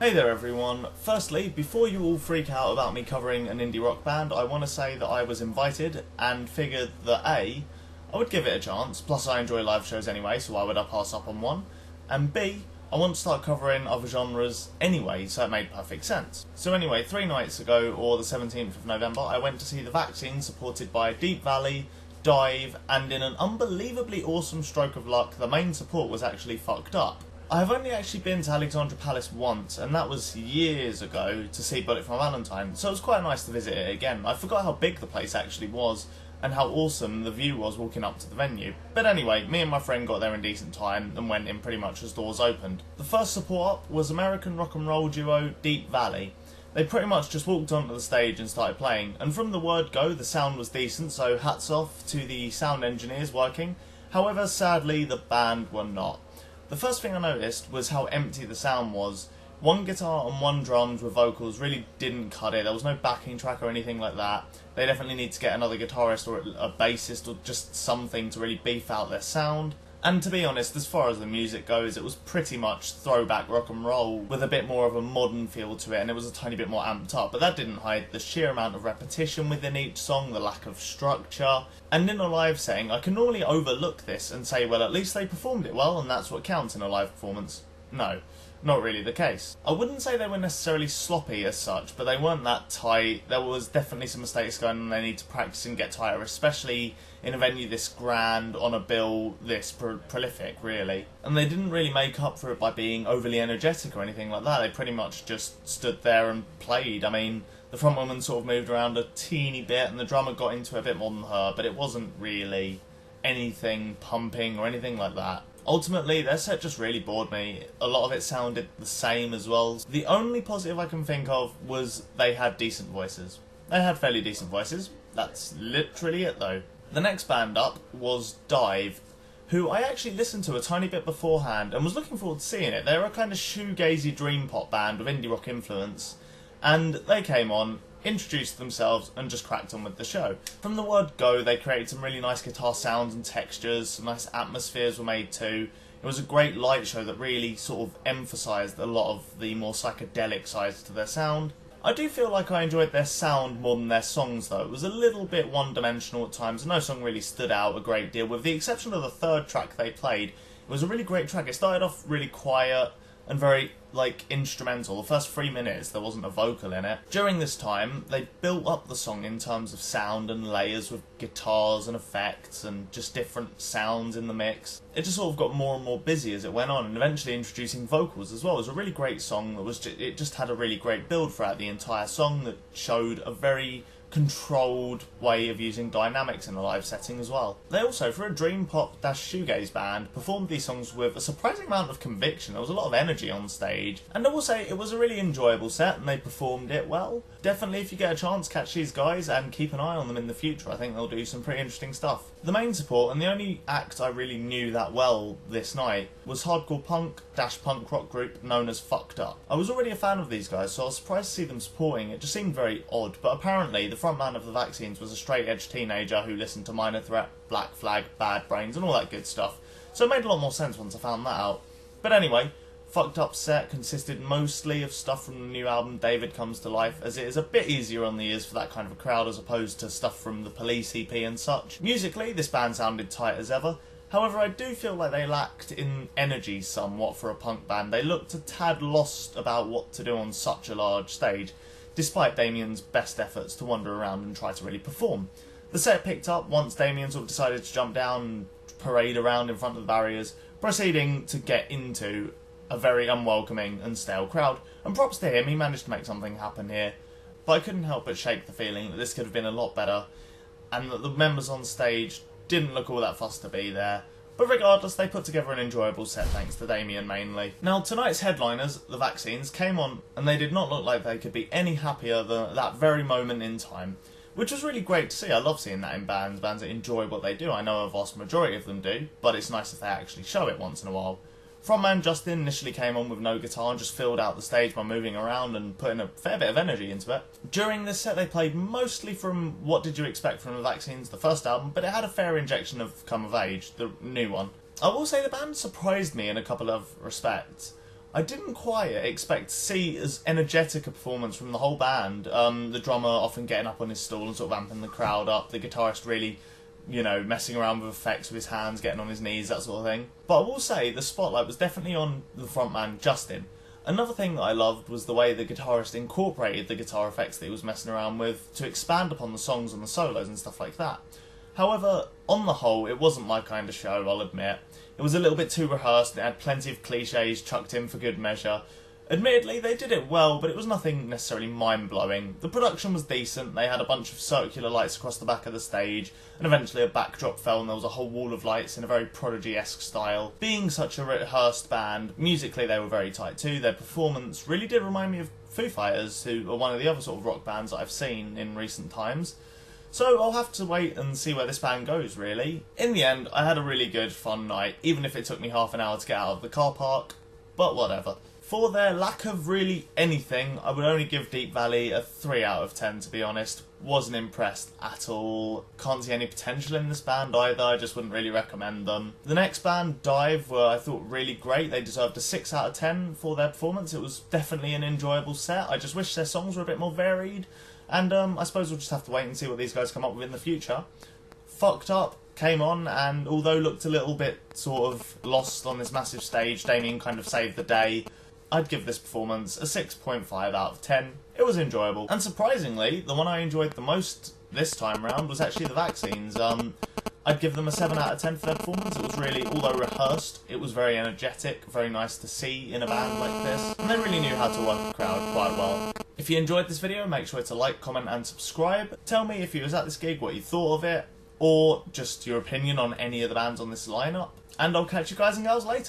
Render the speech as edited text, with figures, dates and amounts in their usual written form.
Hey there everyone. Firstly, before you all freak out about me covering an indie rock band, I want to say that I was invited and figured that A, I would give it a chance, plus I enjoy live shows anyway, so why would I pass up on one? And B, I want to start covering other genres anyway, so it made perfect sense. So anyway, 3 nights ago, or the 17th of November, I went to see The Vaccine, supported by Deap Vally, DIIV, and in an unbelievably awesome stroke of luck, the main support was actually fucked up. I've only actually been to Alexandra Palace once, and that was years ago, to see Bullet for My Valentine, so it was quite nice to visit it again. I forgot how big the place actually was, and how awesome the view was walking up to the venue. But anyway, me and my friend got there in decent time, and went in pretty much as doors opened. The first support up was American rock and roll duo Deap Vally. They pretty much just walked onto the stage and started playing, and from the word go, the sound was decent, so hats off to the sound engineers working. However, sadly, the band were not. The first thing I noticed was how empty the sound was. One guitar and one drums with vocals really didn't cut it. There was no backing track or anything like that. They definitely need to get another guitarist or a bassist or just something to really beef out their sound. And to be honest, as far as the music goes, it was pretty much throwback rock and roll with a bit more of a modern feel to it, and it was a tiny bit more amped up, but that didn't hide the sheer amount of repetition within each song, the lack of structure. And in a live setting, I can normally overlook this and say, well, at least they performed it well, and that's what counts in a live performance. No, not really the case. I wouldn't say they were necessarily sloppy as such, but they weren't that tight. There was definitely some mistakes going on, and they need to practice and get tighter, especially in a venue this grand, on a bill this prolific, really. And they didn't really make up for it by being overly energetic or anything like that. They pretty much just stood there and played. I mean, the front woman sort of moved around a teeny bit, and the drummer got into it a bit more than her, but it wasn't really anything pumping or anything like that. Ultimately, their set just really bored me. A lot of it sounded the same as well. The only positive I can think of was they had decent voices. They had fairly decent voices. That's literally it though. The next band up was DIIV, who I actually listened to a tiny bit beforehand and was looking forward to seeing it. They're a kind of shoegazy dream pop band with indie rock influence, and they came on, introduced themselves, and just cracked on with the show. From the word go, they created some really nice guitar sounds and textures, some nice atmospheres were made too. It was a great light show that really sort of emphasised a lot of the more psychedelic sides to their sound. I do feel like I enjoyed their sound more than their songs though. It was a little bit one-dimensional at times, and no song really stood out a great deal, with the exception of the third track they played. It was a really great track. It started off really quiet and very, instrumental. The first 3 minutes there wasn't a vocal in it. During this time, they built up the song in terms of sound and layers with guitars and effects and just different sounds in the mix. It just sort of got more and more busy as it went on, and eventually introducing vocals as well. It was a really great song that was it just had a really great build throughout the entire song that showed a very controlled way of using dynamics in a live setting as well. They also, for a dream pop shoegaze band, performed these songs with a surprising amount of conviction. There was a lot of energy on stage, and I will say it was a really enjoyable set and they performed it well. Definitely, if you get a chance, catch these guys and keep an eye on them in the future. I think they'll do some pretty interesting stuff. The main support, and the only act I really knew that well this night, was hardcore punk rock group known as Fucked Up. I was already a fan of these guys, so I was surprised to see them supporting. It just seemed very odd, but apparently the frontman of the Vaccines was a straight edge teenager who listened to Minor Threat, Black Flag, Bad Brains and all that good stuff, so it made a lot more sense once I found that out. But anyway, Fucked Up set consisted mostly of stuff from the new album David Comes to Life, as it is a bit easier on the ears for that kind of a crowd as opposed to stuff from the Police EP and such. Musically, this band sounded tight as ever. However, I do feel like they lacked in energy somewhat for a punk band. They looked a tad lost about what to do on such a large stage, despite Damien's best efforts to wander around and try to really perform. The set picked up once Damien sort of decided to jump down and parade around in front of the barriers, proceeding to get into a very unwelcoming and stale crowd, and props to him, he managed to make something happen here. But I couldn't help but shake the feeling that this could have been a lot better, and that the members on stage didn't look all that fussed to be there. But regardless, they put together an enjoyable set thanks to Damien mainly. Now, tonight's headliners, the Vaccines, came on and they did not look like they could be any happier than at that very moment in time, which was really great to see. I love seeing that in bands that enjoy what they do. I know a vast majority of them do, but it's nice if they actually show it once in a while. Frontman Justin initially came on with no guitar and just filled out the stage by moving around and putting a fair bit of energy into it. During this set they played mostly from What Did You Expect from the Vaccines, the first album, but it had a fair injection of Come of Age, the new one. I will say the band surprised me in a couple of respects. I didn't quite expect to see as energetic a performance from the whole band. The drummer often getting up on his stool and sort of amping the crowd up, the guitarist really, you know, messing around with effects with his hands, getting on his knees, that sort of thing. But I will say, the spotlight was definitely on the frontman, Justin. Another thing that I loved was the way the guitarist incorporated the guitar effects that he was messing around with to expand upon the songs and the solos and stuff like that. However, on the whole, it wasn't my kind of show, I'll admit. It was a little bit too rehearsed, it had plenty of cliches chucked in for good measure. Admittedly, they did it well, but it was nothing necessarily mind-blowing. The production was decent, they had a bunch of circular lights across the back of the stage, and eventually a backdrop fell and there was a whole wall of lights in a very Prodigy-esque style. Being such a rehearsed band, musically they were very tight too. Their performance really did remind me of Foo Fighters, who are one of the other sort of rock bands that I've seen in recent times. So I'll have to wait and see where this band goes, really. In the end, I had a really good, fun night, even if it took me half an hour to get out of the car park, but whatever. For their lack of really anything, I would only give Deap Vally a 3 out of 10, to be honest. Wasn't impressed at all. Can't see any potential in this band either, I just wouldn't really recommend them. The next band, DIIV, were I thought really great. They deserved a 6 out of 10 for their performance. It was definitely an enjoyable set. I just wish their songs were a bit more varied. And I suppose we'll just have to wait and see what these guys come up with in the future. Fucked Up came on, and although looked a little bit sort of lost on this massive stage, Damien kind of saved the day. I'd give this performance a 6.5 out of 10. It was enjoyable. And surprisingly, the one I enjoyed the most this time round was actually the Vaccines. I'd give them a 7 out of 10 for their performance. It was really, although rehearsed, it was very energetic, very nice to see in a band like this. And they really knew how to work the crowd quite well. If you enjoyed this video, make sure to like, comment and subscribe. Tell me if you was at this gig, what you thought of it, or just your opinion on any of the bands on this lineup. And I'll catch you guys and girls later.